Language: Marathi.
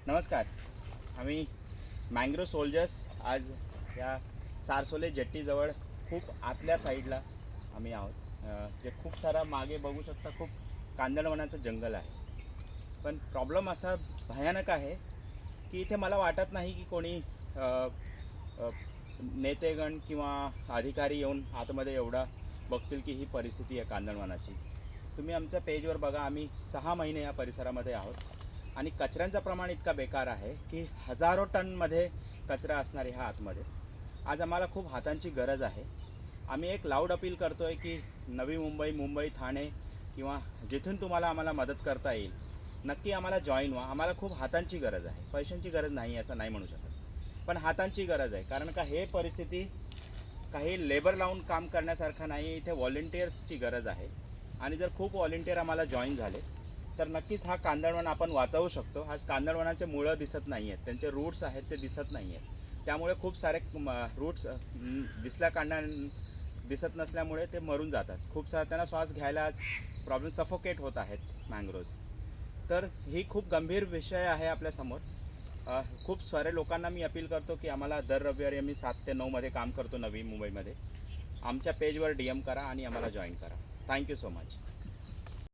नमस्कार. आम्ही मँग्रो सोल्जर्स आज या सारसोले जेट्टीजवळ खूप आतल्या साईडला आम्ही आहोत. जे खूप सारा मागे बघू शकता, खूप कांदळवनाचं जंगल आहे. पण प्रॉब्लेम असा भयानक आहे की इथे मला वाटत नाही की कोणी अ, अ, नेतेगण किंवा अधिकारी येऊन आतमध्ये एवढा बघतील की ही परिस्थिती आहे कांदळवनाची. तुम्ही आमच्या पेजवर बघा, आम्ही 6 महिने या परिसरामध्ये आहोत आणि कचऱ्यांचं प्रमाण इतका बेकार आहे की हजारो टनमध्ये कचरा असणार ह्या आतमध्ये. आज आम्हाला खूप हातांची गरज आहे. आम्ही एक लाऊड अपील करतो आहे की नवी मुंबई, मुंबई, ठाणे किंवा जिथून तुम्हाला आम्हाला मदत करता येईल, नक्की आम्हाला जॉईन व्हा. आम्हाला खूप हातांची गरज आहे, पैशांची गरज नाही असं नाही म्हणू शकत, पण हातांची गरज आहे. कारण का हे परिस्थिती काही लेबर लावून काम करण्यासारखं नाही, इथे व्हॉलेंटियर्सची गरज आहे. आणि जर खूप व्हॉलेंटियर आम्हाला जॉईन झाले तर नक्कीच हा कांदळवन आपण वाचवू शकतो. आज कांदळवनाचे मुळं दिसत नाही आहेत, त्यांचे रूट्स आहेत ते दिसत नाही आहेत. त्यामुळे खूप सारे रूट्स दिसल्या कारणान दिसत नसल्यामुळे ते मरून जातात. खूप सारा त्यांना श्वास घ्यायला आज प्रॉब्लेम, सफोकेट होत आहेत मँग्रोज. तर ही खूप गंभीर विषय आहे आपल्यासमोर. खूप सारे लोकांना मी अपील करतो की आम्हाला दर रविवारी आम्ही 7 ते 9 मध्ये काम करतो नवी मुंबईमध्ये. आमच्या पेजवर DM करा आणि आम्हाला जॉईन करा. Thank you so much.